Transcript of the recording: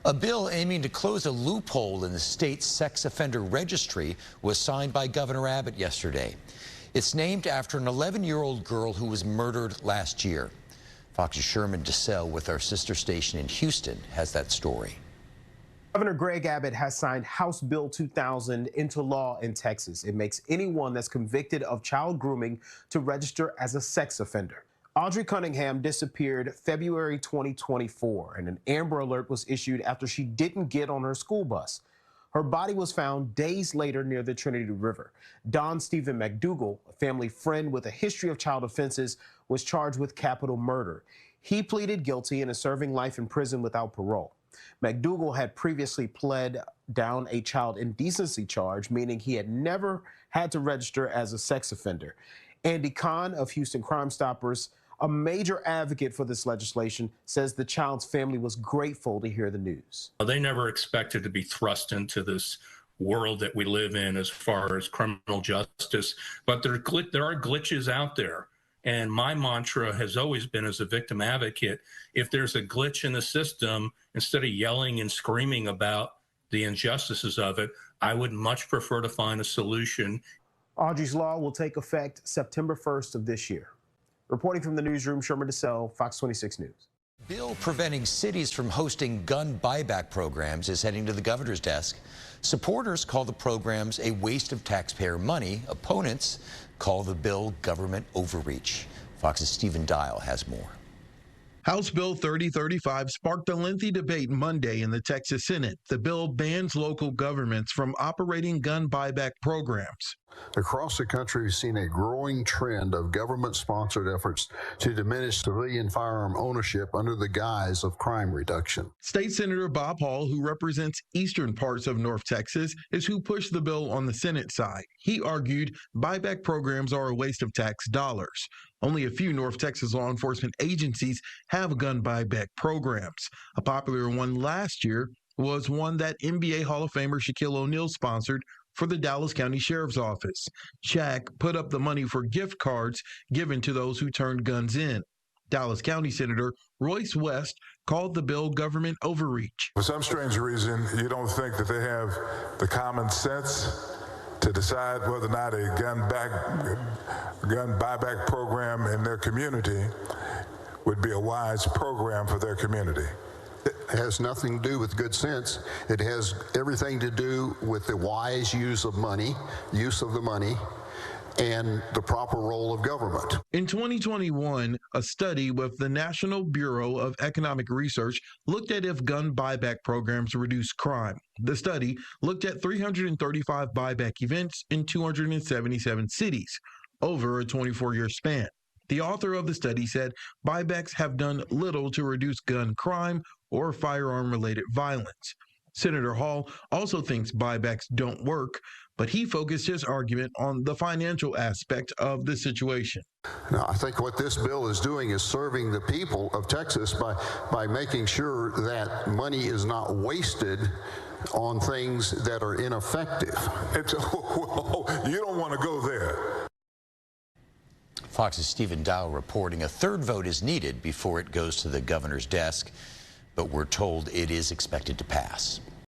A bill aiming to close a loophole in the state's sex offender registry was signed by Governor Abbott yesterday. It's named after an 11-year-old girl who was murdered last year. Fox's Sherman DeSalle with our sister station in Houston has that story. Governor Greg Abbott has signed House Bill 2000 into law in Texas. It makes anyone that's convicted of child grooming to register as a sex offender. Audrey Cunningham disappeared February 2024, and an Amber Alert was issued after she didn't get on her school bus. Her body was found days later near the Trinity River. Don Stephen McDougal, a family friend with a history of child offenses, was charged with capital murder. He pleaded guilty and is serving life in prison without parole. McDougal had previously pled down a child indecency charge, meaning he had never had to register as a sex offender. Andy Kahn of Houston Crime Stoppers, a major advocate for this legislation, says the child's family was grateful to hear the news. They never expected to be thrust into this world that we live in as far as criminal justice, but there are glitches out there. And my mantra has always been, as a victim advocate, if there's a glitch in the system, instead of yelling and screaming about the injustices of it, I would much prefer to find a solution. Audrey's law will take effect September 1st of this year. Reporting from the newsroom, Sherman DeSalle, Fox 26 News. Bill preventing cities from hosting gun buyback programs is heading to the governor's desk. Supporters call the programs a waste of taxpayer money. Opponents call the bill government overreach. Fox's Stephen Dial has more. House Bill 3035 sparked a lengthy debate Monday in the Texas Senate. The bill bans local governments from operating gun buyback programs. Across the country, we've seen a growing trend of government-sponsored efforts to diminish civilian firearm ownership under the guise of crime reduction. State Senator Bob Hall, who represents eastern parts of North Texas, is who pushed the bill on the Senate side. He argued buyback programs are a waste of tax dollars. Only a few North Texas law enforcement agencies have gun buyback programs. A popular one last year was one that NBA Hall of Famer Shaquille O'Neal sponsored for the Dallas County Sheriff's Office. Shaq put up the money for gift cards given to those who turned guns in. Dallas County Senator Royce West called the bill government overreach. For some strange reason, you don't think that they have the common sense to decide whether or not a gun buyback program in their community would be a wise program for their community. It has nothing to do with good sense. It has everything to do with the wise use of the money, and the proper role of government. In 2021, a study with the National Bureau of Economic Research looked at if gun buyback programs reduce crime. The study looked at 335 buyback events in 277 cities over a 24-year span. The author of the study said buybacks have done little to reduce gun crime or firearm-related violence. Senator Hall also thinks buybacks don't work, but he focused his argument on the financial aspect of the situation. Now, I think what this bill is doing is serving the people of Texas by making sure that money is not wasted on things that are ineffective. You don't want to go there. Fox's Stephen Dial reporting a third vote is needed before it goes to the governor's desk, but we're told it is expected to pass.